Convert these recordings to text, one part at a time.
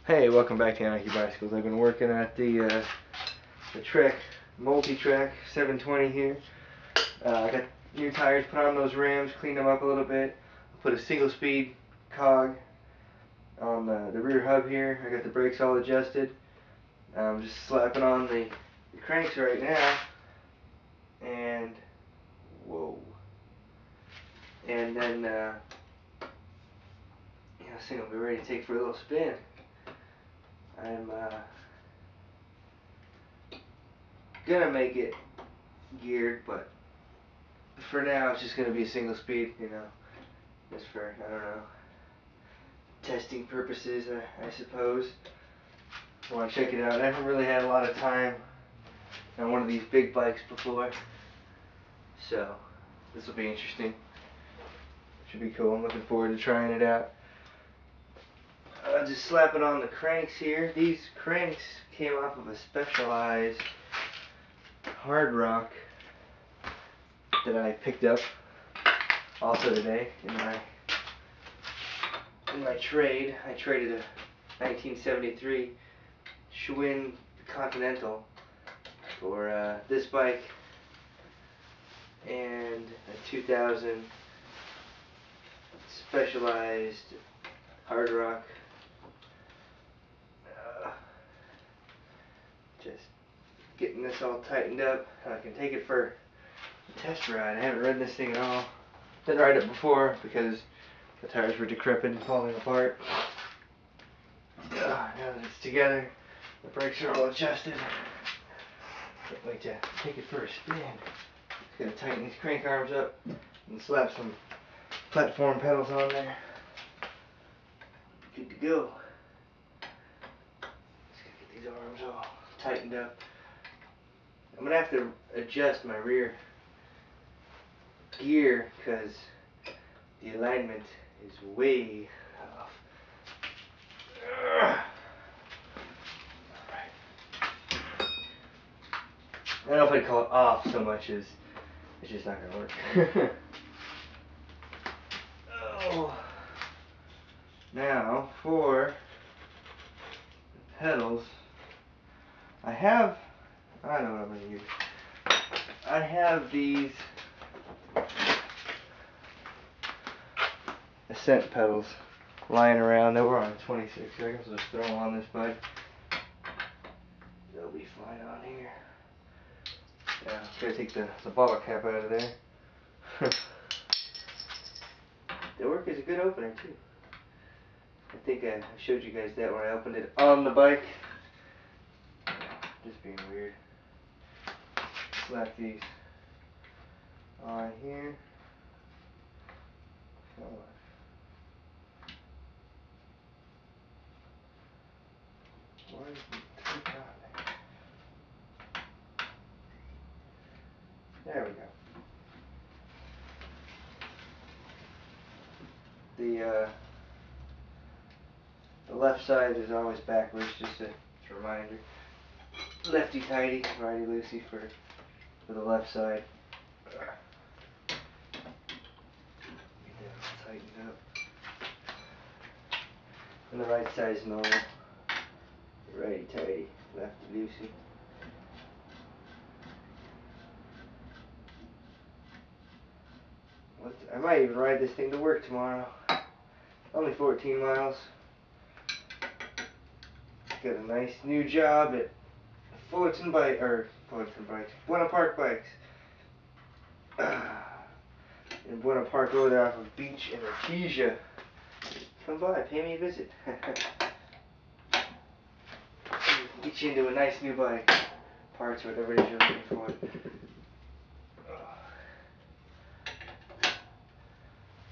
Hey, welcome back to Anarchy Bicycles. I've been working at the Trek Multi-Track 720 here. I got new tires put on those rims, cleaned them up a little bit. Put a single speed cog on the rear hub here. I got the brakes all adjusted. I'm just slapping on the cranks right now. And, whoa. And then, this thing will be ready to take for a little spin. I'm gonna make it geared, but for now it's just gonna be a single speed, just for, I don't know, testing purposes, I suppose. I want to check it out. I haven't really had a lot of time on one of these big bikes before, so this will be interesting. Should be cool. I'm looking forward to trying it out. Just slapping on the cranks here. These cranks came off of a Specialized Hard Rock that I picked up also today in my trade. I traded a 1973 Schwinn Continental for this bike and a 2000 Specialized Hard Rock. Just getting this all tightened up. I can take it for a test ride. I haven't ridden this thing at all. Didn't ride it before because the tires were decrepit and falling apart. Now that it's together, the brakes are all adjusted. Can't wait to take it for a spin. Just gotta tighten these crank arms up and slap some platform pedals on there. Good to go. Just gotta get these arms all tightened up. I'm gonna have to adjust my rear gear because the alignment is way off. Alright. I don't know if I'd call it off so much as it's just not gonna work. Oh. Now for the pedals, I know what I'm going to use. I have these Ascent pedals lying around. They were on 26 seconds, so just throw them on this bike. They'll be fine on here. Yeah, gotta take the bottle cap out of there. They work as a good opener too. I think I showed you guys that when I opened it on the bike. Just being weird. Slap these on here. Come on. Why is it taking on there? There we go. The left side is always backwards, just a reminder. Lefty tighty, righty loosey for the left side. Get that all tightened up. And the right side is normal. Righty tighty, lefty loosey. I might even ride this thing to work tomorrow. Only 14 miles. Got a nice new job at Buena Park Bikes. In Buena Park over there off of Beach and Artesia. Come by, pay me a visit. Get you into a nice new bike. Parts, whatever it is you're looking for.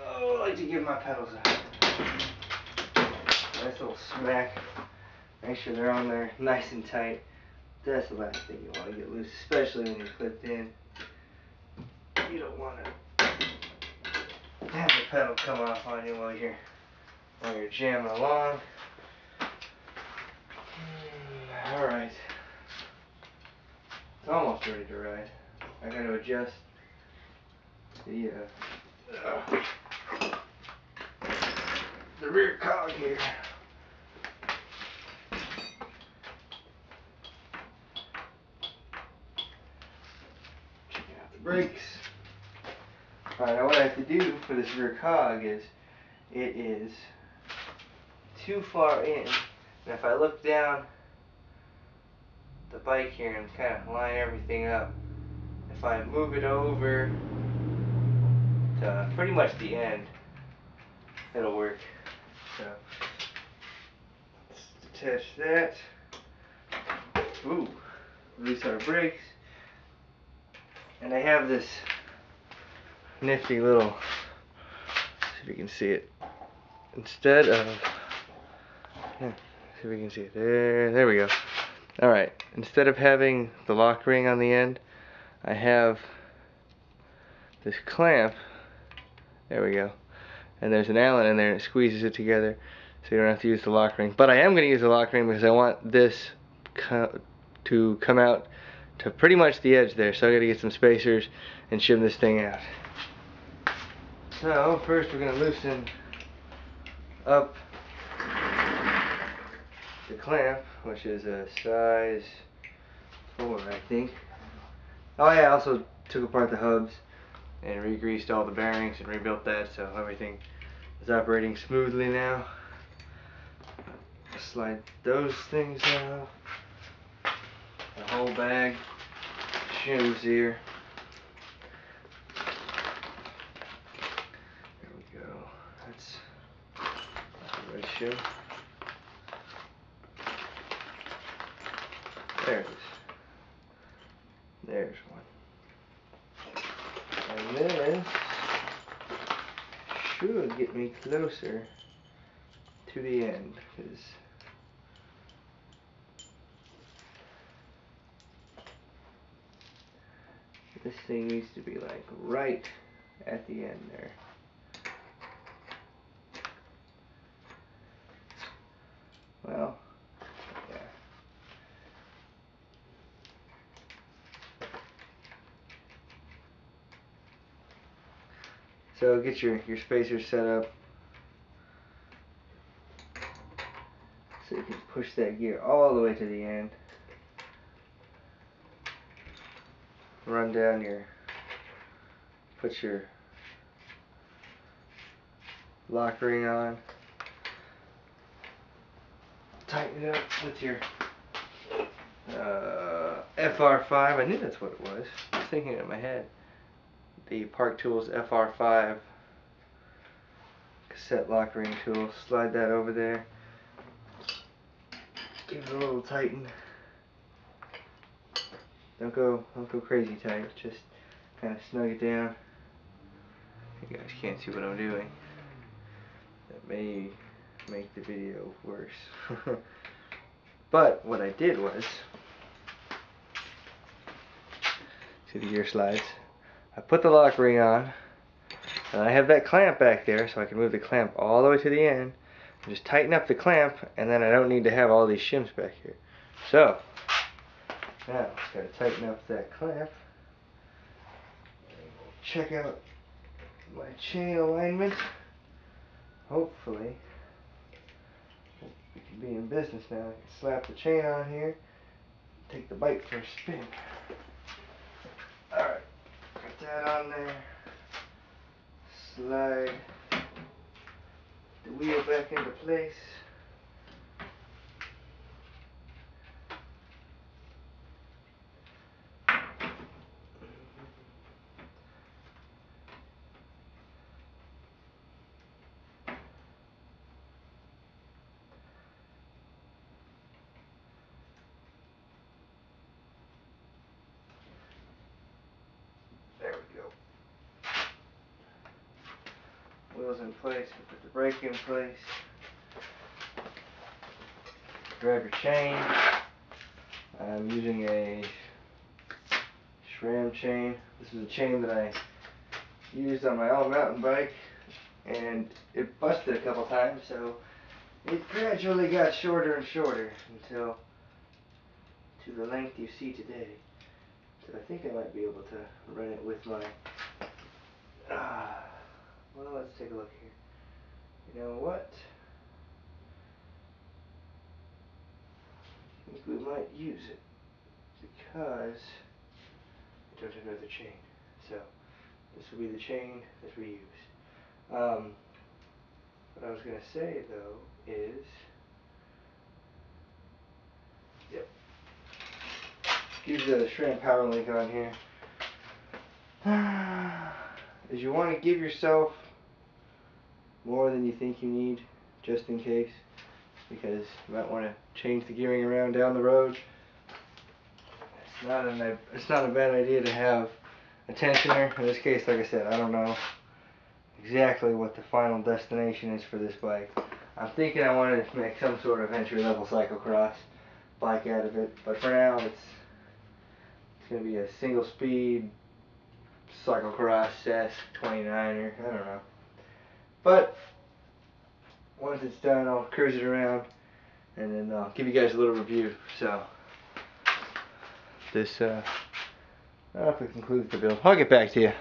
Oh, I like to give my pedals a nice little smack. Make sure they're on there nice and tight. That's the last thing you want to get loose, especially when you're clipped in. You don't want to have the pedal come off on you while you're jamming along. Alright. It's almost ready to ride. I got to adjust the rear cog here. brakes. Alright, now what I have to do for this rear cog is, it is too far in, and if I look down the bike here and kind of line everything up, if I move it over to pretty much the end, it'll work. So, let's detach that. Ooh, release our brakes. And I have this nifty little, see if you can see it. Instead of, yeah, see if we can see it. There we go. Alright, instead of having the lock ring on the end, I have this clamp. There we go. And there's an Allen in there and it squeezes it together so you don't have to use the lock ring. But I am going to use the lock ring because I want this to come out to pretty much the edge there. So I got to get some spacers and shim this thing out. So first we're going to loosen up the clamp, which is a size 4, I think. Oh yeah, I also took apart the hubs and re-greased all the bearings and rebuilt that, so everything is operating smoothly now. Slide those things out. The whole bag shims here. There we go. That's the right shim. There it is. There's one. And this should get me closer to the end, because this thing needs to be like right at the end there. Well, yeah. So get your spacers set up so you can push that gear all the way to the end. Run down put your lock ring on. Tighten it up with your FR5. I knew that's what it was. I was thinking it in my head. The Park Tools FR5 cassette lock ring tool. Slide that over there. Give it a little tighten. Don't go crazy tight. Just kind of snug it down. You guys can't see what I'm doing. That may make the video worse. But what I did was, see the gear slides? I put the lock ring on, and I have that clamp back there, so I can move the clamp all the way to the end, and just tighten up the clamp, and then I don't need to have all these shims back here. So, now, gotta tighten up that clamp. Check out my chain alignment. Hopefully, we can be in business now. I can slap the chain on here, take the bike for a spin. Alright, got that on there. Slide the wheel back into place. There we go. Wheels in place, we put the brake in place. Grab your chain. I'm using a SRAM chain. This is a chain that I used on my old mountain bike, and it busted a couple times, so it gradually got shorter and shorter until to the length you see today. So I think I might be able to run it with my well, let's take a look here. You know what? I think we might use it because I don't have another chain. So this will be the chain that we used. What I was going to say though is, yep, use the strand power link on here. Is you want to give yourself more than you think you need, just in case, because you might want to change the gearing around down the road. It's not a bad idea to have a tensioner. In this case, like I said, I don't know exactly what the final destination is for this bike. I'm thinking I want to make some sort of entry-level cyclocross bike out of it, but for now it's going to be a single-speed cyclocross S29er. I don't know. But once it's done, I'll cruise it around and then I'll give you guys a little review. So this, I don't know if it concludes the build. I'll get back to you.